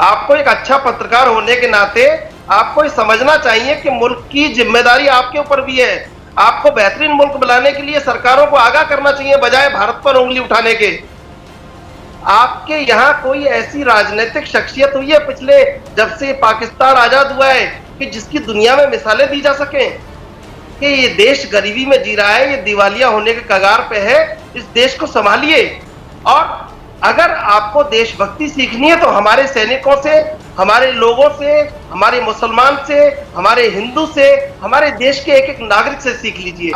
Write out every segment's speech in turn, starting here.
आपको एक अच्छा पत्रकार होने के नाते आपको ये समझना चाहिए कि मुल्क की जिम्मेदारी आपके ऊपर भी है। आपको बेहतरीन मुल्क बनाने के लिए सरकारों को आगाह करना चाहिए बजाय भारत पर उंगली उठाने के। आपके यहाँ कोई ऐसी राजनीतिक शख्सियत हुई है पिछले जब से पाकिस्तान आजाद हुआ है कि जिसकी दुनिया में मिसालें दी जा सकें कि ये देश गरीबी में जी रहा है, ये दिवालिया होने के कगार पे है, इस देश को संभालिए। और अगर आपको देशभक्ति सीखनी है तो हमारे सैनिकों से, हमारे लोगों से, हमारे मुसलमान से, हमारे हिंदू से, हमारे देश के एक एक नागरिक से सीख लीजिए।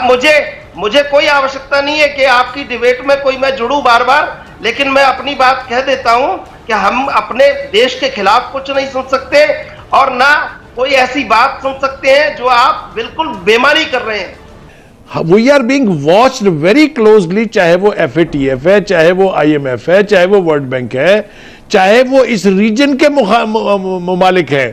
मुझे कोई आवश्यकता नहीं है कि आपकी डिबेट में कोई मैं जुड़ूं बार बार, लेकिन मैं अपनी बात कह देता हूं कि हम अपने देश के खिलाफ कुछ नहीं सुन सकते और ना कोई ऐसी बात सुन सकते हैं जो आप बिल्कुल बेमानी कर रहे हैं। We are being watched very closely, चाहे वो FATF है, चाहे वो IMF है, चाहे वो वर्ल्ड बैंक है, चाहे वो इस रीजन के मुमालिक है।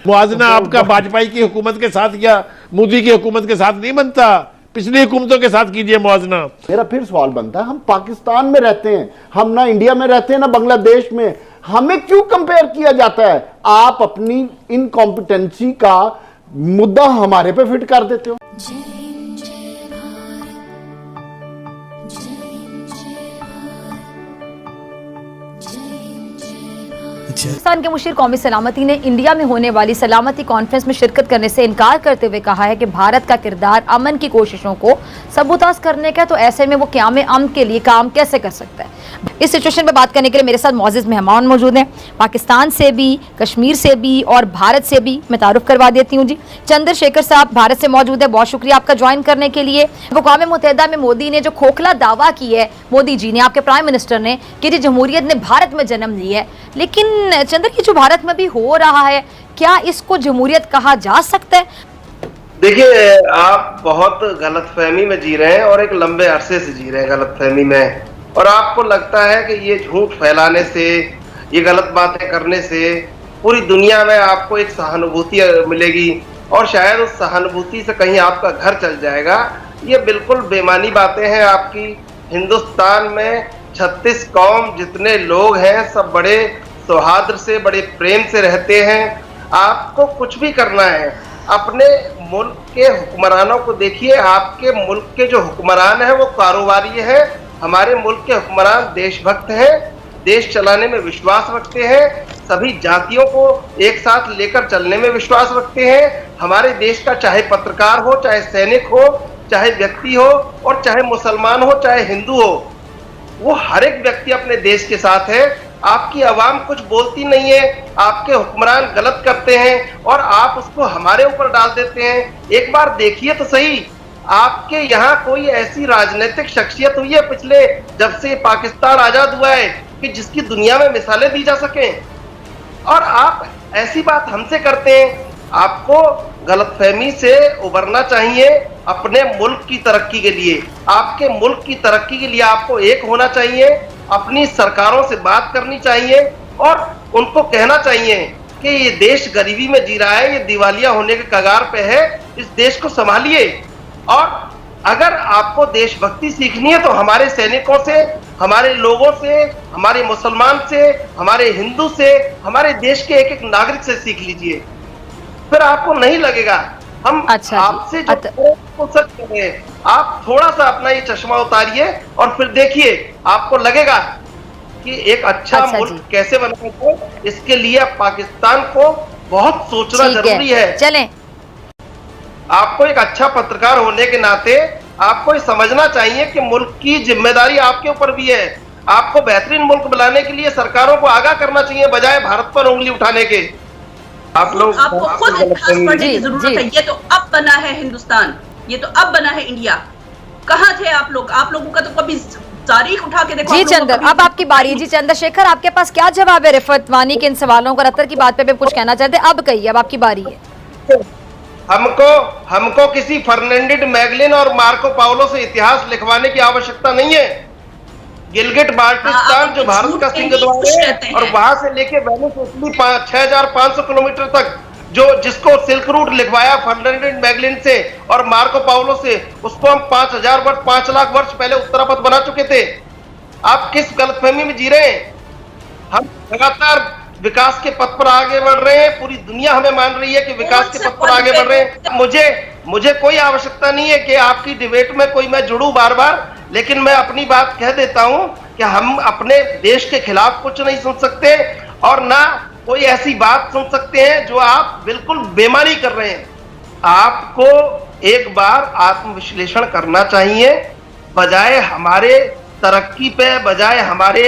मुआवजा आपका वाजपेयी की हुकूमत के साथ या मोदी की हुकूमत के साथ नहीं बनता, पिछली हुकूमतों के साथ कीजिए मुआवजा। मेरा फिर सवाल बनता है, हम पाकिस्तान में रहते हैं, हम ना इंडिया में रहते हैं ना बांग्लादेश में, हमें क्यों कंपेयर किया जाता है? आप अपनी इनकॉम्पिटेंसी का मुद्दा हमारे पे फिट कर देते हो। पाकिस्तान के मुशीर कौमी सलामती ने इंडिया में होने वाली सलामती कॉन्फ्रेंस में शिरकत करने से इनकार करते हुए कहा है कि भारत का किरदार अमन की कोशिशों को सबूताज करने का, तो ऐसे में वो क़याम अमन के लिए काम कैसे कर सकता है। इस सिचुएशन पे बात करने के लिए मेरे साथ मौजूद मेहमान मौजूद हैं, पाकिस्तान से भी, कश्मीर से भी और भारत से भी। मैं तारुफ करवा देती हूँ जी। चंद्रशेखर साहब भारत से मौजूद है, बहुत शुक्रिया आपका ज्वाइन करने के लिए। अक़वाम मुत्तहिदा में मोदी ने जो खोखला दावा की है, मोदी जी ने, आपके प्राइम मिनिस्टर ने, कि जी जमहूरियत ने भारत में जन्म ली है, लेकिन चंद्र की जो भारत में भी हो रहा है, क्या इसको जमहूरियत कहा जा सकता है? देखिए, आप बहुत गलतफहमी में जी रहे हैं और एक लंबे अरसे से जी रहे हैं गलतफहमी में, और आपको लगता है कि ये झूठ फैलाने से, ये गलत बातें करने से पूरी दुनिया में आपको एक सहानुभूति मिलेगी और शायद उस सहानुभूति से कहीं आपका घर चल जाएगा। ये बिल्कुल बेमानी बातें हैं आपकी। हिंदुस्तान में 36 कौम जितने लोग हैं सब बड़े सौहार्द से, बड़े प्रेम से रहते हैं। आपको कुछ भी करना है, अपने मुल्क के हुक्मरानों को देखिए। आपके मुल्क के जो हुक्मरान हैं वो कारोबारी हैं। हमारे मुल्क के हुक्मरान देशभक्त हैं, देश चलाने में विश्वास रखते हैं, सभी जातियों को एक साथ लेकर चलने में विश्वास रखते हैं। हमारे देश का चाहे पत्रकार हो, चाहे सैनिक हो, चाहे व्यक्ति हो, और चाहे मुसलमान हो, चाहे हिंदू हो, वो हर एक व्यक्ति अपने देश के साथ है। आपकी आवाम कुछ बोलती नहीं है, आपके हुक्मरान गलत करते हैं और आप उसको हमारे ऊपर डाल देते हैं। एक बार देखिए तो सही, आपके यहाँ कोई ऐसी राजनीतिक शख्सियत हुई है पिछले जब से पाकिस्तान आजाद हुआ है कि जिसकी दुनिया में मिसालें दी जा सकें, और आप ऐसी बात हमसे करते हैं। आपको गलतफहमी से उबरना चाहिए अपने मुल्क की तरक्की के लिए। आपके मुल्क की तरक्की के लिए आपको एक होना चाहिए, अपनी सरकारों से बात करनी चाहिए और उनको कहना चाहिए कि ये देश गरीबी में जी रहा है, ये दिवालिया होने के कगार पे है, इस देश को संभालिए। और अगर आपको देशभक्ति सीखनी है तो हमारे सैनिकों से, हमारे लोगों से, हमारे मुसलमान से, हमारे हिंदू से, हमारे देश के एक एक नागरिक से सीख लीजिए, फिर आपको नहीं लगेगा हम आपसे जो सच कर रहे हैं। आप थोड़ा सा अपना ये चश्मा उतारिए और फिर देखिए, आपको लगेगा कि एक अच्छा मुल्क कैसे बनाए। इसके लिए पाकिस्तान को बहुत सोचना जरूरी है। चलें, आपको एक अच्छा पत्रकार होने के नाते आपको ये समझना चाहिए कि मुल्क की जिम्मेदारी आपके ऊपर भी है। आपको बेहतरीन मुल्क बनाने के लिए सरकारों को आगाह करना चाहिए बजाय भारत पर उंगली उठाने के। आप लोग आपको खुद इतिहास पढ़ने की जरूरत है। ये तो अब बना है हिंदुस्तान, ये तो अब बना है इंडिया। कहाँ थे आप लोग? आप लोगों का तो कभी तारीख उठा के देखो। जी चंद्र, अब आपकी बारी है। जी चंद्रशेखर, आपके पास क्या जवाब है रिफत वानी के इन सवालों का? रत्तर की बात पे कुछ कहना चाहते हैं, अब कहिए, अब आपकी बारी है। हमको किसी फर्नांडिस मैगलिन और मार्को पाउलो से इतिहास लिखवाने की आवश्यकता नहीं है। गिलगिट बाल्टिस्तान जो भारत का सिंहद्वार है और वहां से लेके वेनिस इटली 6500 किलोमीटर तक जिसको सिल्क रूट लिखवाया फर्नांडिस मैगलिन से और मार्को पाउलो से, उसको हम 5000 वर्ष 5 लाख वर्ष पहले उत्तरापथ बना चुके थे। आप किस गलतफहमी में जी रहे हैं? हम लगातार विकास के पथ पर आगे बढ़ रहे हैं, पूरी दुनिया हमें मान रही है कि विकास के पथ पर आगे बढ़ रहे हैं। मुझे कोई आवश्यकता नहीं है कि आपकी डिबेट में कोई मैं जुड़ूं बार बार, लेकिन मैं अपनी बात कह देता हूं कि हम अपने देश के खिलाफ कुछ नहीं सुन सकते और ना कोई ऐसी बात सुन सकते हैं जो आप बिल्कुल बेमानी कर रहे हैं। आपको एक बार आत्मविश्लेषण करना चाहिए, बजाय हमारे तरक्की पे, बजाय हमारे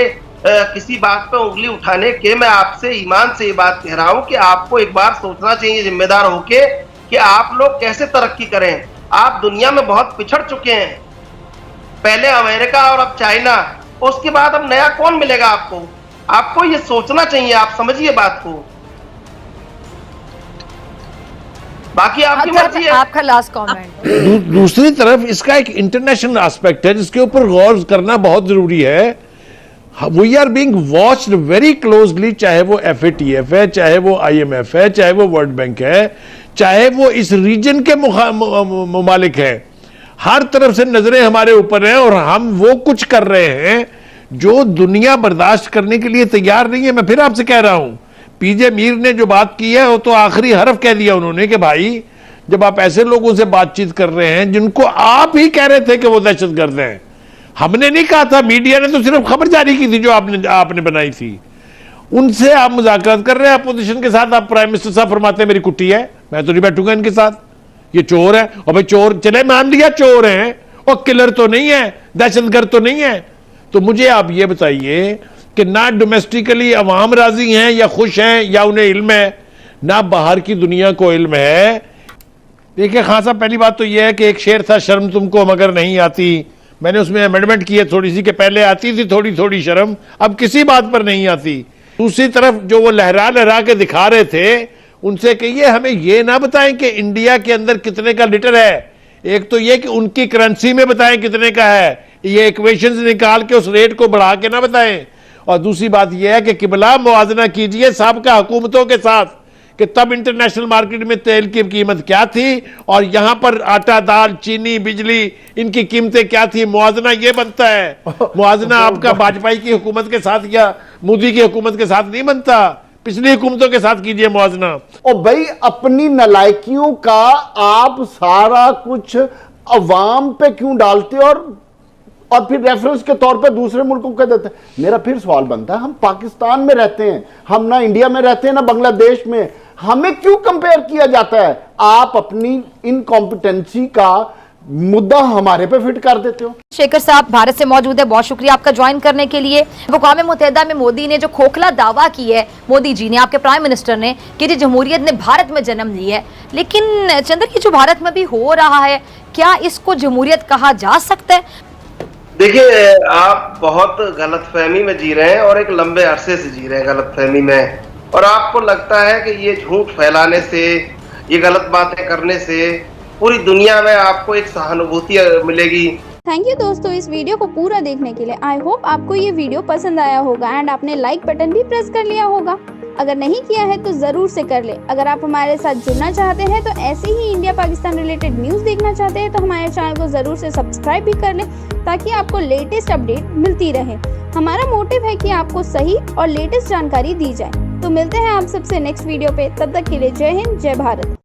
किसी बात पे उंगली उठाने के। मैं आपसे ईमान से ये बात कह रहा हूं कि आपको एक बार सोचना चाहिए जिम्मेदार होके कि आप लोग कैसे तरक्की करें। आप दुनिया में बहुत पिछड़ चुके हैं, पहले अमेरिका और अब चाइना, उसके बाद अब नया कौन मिलेगा आपको। आपको ये सोचना चाहिए, आप समझिए बात को। बाकी आपकी मर्जी है। आपका लास्ट कमेंट। दूसरी तरफ इसका एक इंटरनेशनल एस्पेक्ट है जिसके ऊपर गौर करना बहुत जरूरी है। We are being watched very closely, चाहे वो FATF है, चाहे वो IMF है, चाहे वो वर्ल्ड बैंक है, चाहे वो इस रीजन के मुमालिक हैं। हर तरफ से नजरें हमारे ऊपर हैं और हम वो कुछ कर रहे हैं जो दुनिया बर्दाश्त करने के लिए तैयार नहीं है। मैं फिर आपसे कह रहा हूं, PJ मीर ने जो बात की है वो तो आखिरी हरफ कह दिया उन्होंने कि भाई जब आप ऐसे लोगों से बातचीत कर रहे हैं जिनको आप ही कह रहे थे कि वो दहशतगर्द हैं, हमने नहीं कहा था, मीडिया ने तो सिर्फ खबर जारी की थी जो आपने बनाई थी, उनसे आप मुज़ाकरात कर रहे हैं अपोजिशन के साथ। आप प्राइम मिनिस्टर साहब फरमाते हैं मेरी कुट्टी है, मैं तो नहीं बैठूंगा इनके साथ, ये चोर है। और भाई चोर चले, मान लिया चोर हैं, और किलर तो नहीं है, दहशतगर्द तो नहीं है। तो मुझे आप ये बताइए कि ना डोमेस्टिकली अवाम राजी हैं या खुश हैं या उन्हें इल्म है, ना बाहर की दुनिया को इल्म है। देखिए खान साहब, पहली बात तो यह है कि एक शेर था, शर्म तुमको मगर नहीं आती, मैंने उसमें अमेंडमेंट की है थोड़ी सी कि पहले आती थी थोड़ी थोड़ी शर्म, अब किसी बात पर नहीं आती। दूसरी तरफ जो वो लहरा लहरा के दिखा रहे थे, उनसे कहिए हमें ये ना बताएं कि इंडिया के अंदर कितने का लीटर है, एक तो ये कि उनकी करेंसी में बताएं कितने का है, ये इक्वेशंस निकाल के उस रेट को बढ़ा के ना बताएं। और दूसरी बात यह है कि किबला मुआवजा कीजिए साबिका हुकूमतों के साथ कि तब इंटरनेशनल मार्केट में तेल की कीमत क्या थी और यहां पर आटा, दाल, चीनी, बिजली, इनकी कीमतें क्या थी। मुआवजा ये बनता है, मुआवजा आपका वाजपेयी की हुकूमत के साथ या मोदी की हुकूमत के साथ नहीं बनता, पिछली हुकूमतों के साथ कीजिए मुआवजा। और भाई अपनी नलायकियों का आप सारा कुछ अवाम पे क्यों डालते और फिर रेफरेंस के तौर पे दूसरे मुल्कों को देते हैं। मेरा फिर सवाल बनता है, हम पाकिस्तान में रहते हैं, हम ना इंडिया में रहते हैं ना बांग्लादेश में, हमें क्यों कंपेयर किया जाता है। आप अपनी इनकॉम्पिटेंसी का मुद्दा हमारे पे फिट कर देते हो। शेखर साहब भारत से मौजूद है, बहुत शुक्रिया आपका ज्वाइन करने के लिए। अक़वाम मुत्तहिदा में मोदी ने जो खोखला दावा की है, मोदी जी ने, आपके प्राइम मिनिस्टर ने, कि जी जमहूरियत ने भारत में जन्म ली है, लेकिन चंद्र की जो भारत में भी हो रहा है, क्या इसको जमहूरियत कहा जा सकता है? देखिए, आप बहुत गलतफहमी में जी रहे हैं और एक लंबे अरसे से जी रहे हैं गलतफहमी में, और आपको लगता है कि ये झूठ फैलाने से, ये गलत बातें करने से पूरी दुनिया में आपको एक सहानुभूति मिलेगी। थैंक यू दोस्तों इस वीडियो को पूरा देखने के लिए। आई होप आपको ये वीडियो पसंद आया होगा एंड आपने लाइक बटन भी प्रेस कर लिया होगा। अगर नहीं किया है तो जरूर से कर ले। अगर आप हमारे साथ जुड़ना चाहते हैं तो ऐसे ही इंडिया पाकिस्तान रिलेटेड न्यूज़ देखना चाहते हैं तो हमारे चैनल को जरूर से सब्सक्राइब भी कर लें ताकि आपको लेटेस्ट अपडेट मिलती रहे। हमारा मोटिव है कि आपको सही और लेटेस्ट जानकारी दी जाए। तो मिलते हैं आप सबसे नेक्स्ट वीडियो पे, तब तक के लिए जय हिंद, जय भारत।